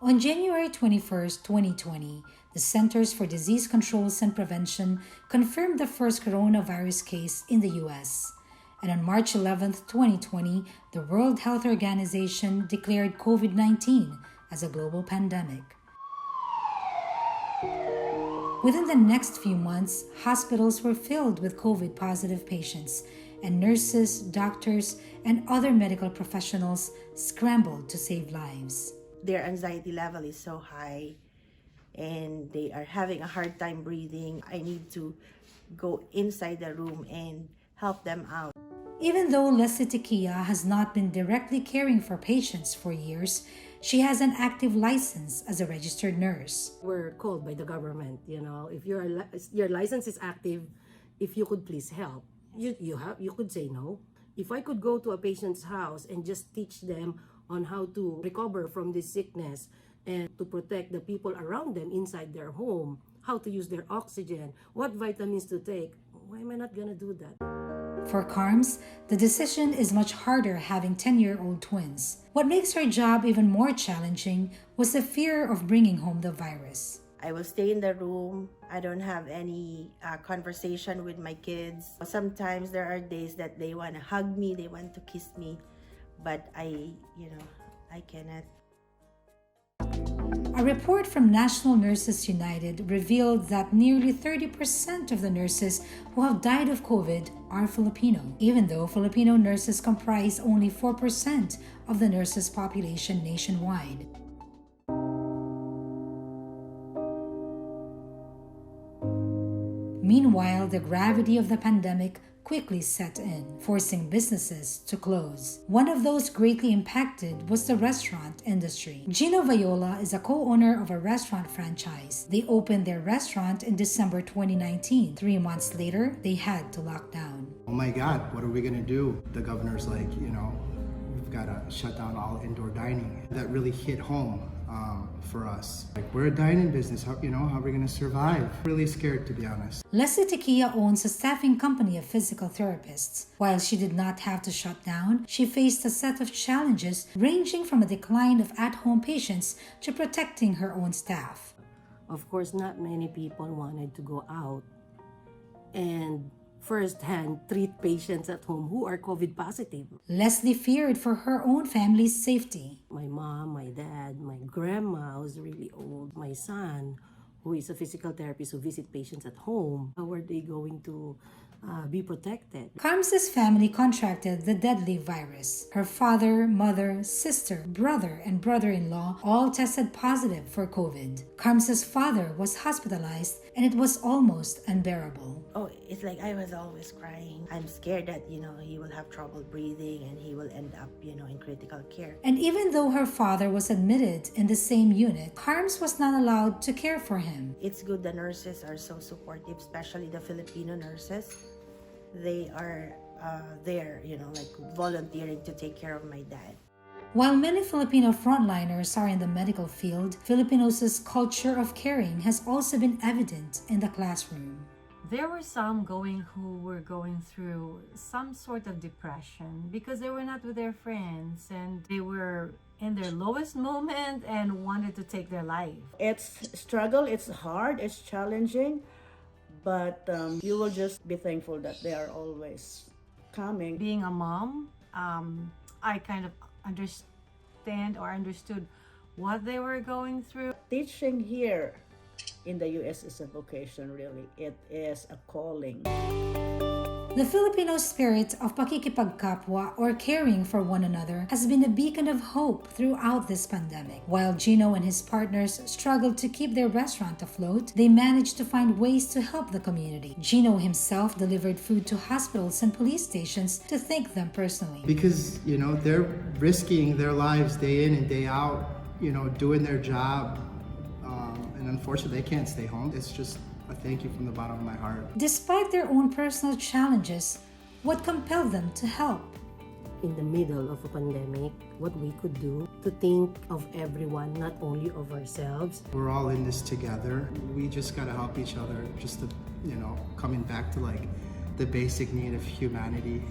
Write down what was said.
On January 21st, 2020, the Centers for Disease Control and Prevention confirmed the first coronavirus case in the U.S. And on March 11th, 2020, the World Health Organization declared COVID-19 as a global pandemic. Within the next few months, hospitals were filled with COVID-positive patients, and nurses, doctors, and other medical professionals scrambled to save lives. Their anxiety level is so high and they are having a hard time breathing. I need to go inside the room and help them out. Even though Leslie Tequia has not been directly caring for patients for years, she has an active license as a registered nurse. We're called by the government, if your license is active, if you could please help. You could say no. If I could go to a patient's house and just teach them on how to recover from this sickness and to protect the people around them inside their home, how to use their oxygen, what vitamins to take, why am I not gonna do that? For Carms, the decision is much harder having 10-year-old twins. What makes her job even more challenging was the fear of bringing home the virus. I will stay in the room. I don't have any conversation with my kids. Sometimes there are days that they want to hug me, they want to kiss me, but I cannot. A report from National Nurses United revealed that nearly 30% of the nurses who have died of COVID are Filipino, even though Filipino nurses comprise only 4% of the nurses' population nationwide. Meanwhile, the gravity of the pandemic quickly set in, forcing businesses to close. One of those greatly impacted was the restaurant industry. Gino Viola is a co-owner of a restaurant franchise. They opened their restaurant in December 2019. 3 months later, they had to lock down. Oh my God, what are we gonna do? The governor's like, we've gotta shut down all indoor dining. That really hit home for us. Like, we're a dining business, how are we gonna survive? Really scared, to be honest. Leslie Tequia owns a staffing company of physical therapists. While she did not have to shut down, she faced a set of challenges ranging from a decline of at-home patients to protecting her own staff. Of course, not many people wanted to go out and firsthand treat patients at home who are COVID positive. Leslie feared for her own family's safety. My mom, my dad, my grandma who's really old, my son who is a physical therapist who visit patients at home, how are they going to be protected? Carms' family contracted the deadly virus. Her father, mother, sister, brother, and brother-in-law all tested positive for COVID. Carms' father was hospitalized and it was almost unbearable. Oh, it's like I was always crying. I'm scared that, he will have trouble breathing and he will end up, in critical care. And even though her father was admitted in the same unit, Carms was not allowed to care for him. It's good the nurses are so supportive, especially the Filipino nurses. They are there, volunteering to take care of my dad. While many Filipino frontliners are in the medical field, Filipinos' culture of caring has also been evident in the classroom. There were some who were going through some sort of depression because they were not with their friends and they were in their lowest moment and wanted to take their life. It's struggle, it's hard, it's challenging, but you will just be thankful that they are always coming. Being a mom, I kind of understood what they were going through. Teaching here in the US is a vocation, really. It is a calling. The Filipino spirit of pakikipagkapwa or caring for one another has been a beacon of hope throughout this pandemic. While Gino and his partners struggled to keep their restaurant afloat, they managed to find ways to help the community. Gino himself delivered food to hospitals and police stations to thank them personally. Because, they're risking their lives day in and day out, doing their job. And unfortunately, they can't stay home. It's just a thank you from the bottom of my heart. Despite their own personal challenges, what compelled them to help? In the middle of a pandemic, what we could do to think of everyone, not only of ourselves. We're all in this together. We just gotta help each other, just to, coming back to the basic need of humanity.